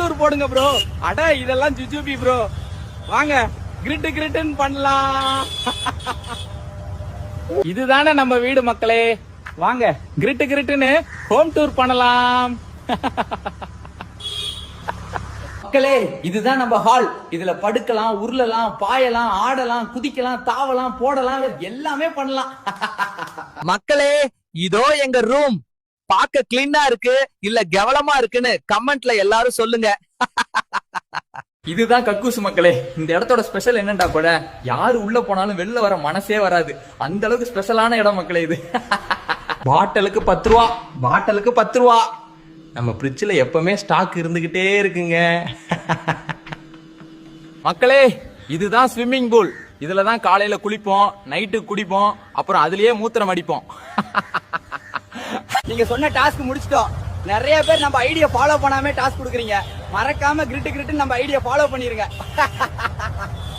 Tour போடுங்க bro. அட இதெல்லாம் ஜுஜுபி ப்ரோ. வாங்க கிரிட்டு கிரிட்டுன்னு பண்ணலாம். இதுதானே நம்ம வீடு மக்களே. வாங்க கிரிட்டு கிரிட்டுன்னு ஹோம் டூர் பண்ணலாம். மக்களே இதுதான் நம்ம ஹால். இதுல படுக்கலாம், உருளலாம், பாயலாம், ஆடலாம், குதிக்கலாம், தாவலாம், போடலாம், எல்லாமே பண்ணலாம். மக்களே இதோ எங்க ரூம். பாக்க கிளீனா இருக்கு இல்ல கவலமா இருக்குன்னு கமெண்ட்ல எல்லாரும் சொல்லுங்க. இதுதான் கக்கூஸ் மக்களே. இந்த இடத்தோட ஸ்பெஷல் என்னண்டா கூட, யாரு உள்ள போனாலும் வெளில வர மனசே வராது. அந்த அளவுக்கு ஸ்பெஷலான இடம் மக்களே இது. பாட்டலுக்கு 10 ரூபா, பாட்டலுக்கு 10 ரூபா. நம்ம ஃப்ரிட்ஜில் எப்பவுமே ஸ்டாக் இருந்துகிட்டே இருக்குங்க. மக்களே இதுதான் ஸ்விம்மிங் பூல். இதுல தான் காலையில குளிப்போம், நைட்டு குடிப்போம், அப்புறம் அதுலயே மூத்திரம் அடிப்போம். நீங்க சொன்ன டாஸ்க் முடிச்சிட்டோம். நிறைய பேர் நம்ம ஐடியா ஃபாலோ பண்ணாம டாஸ்க் கொடுக்குறீங்க. மறக்காம கிரிட்டு கிரிட்டு நம்ம ஐடியா ஃபாலோ பண்ணிருங்க.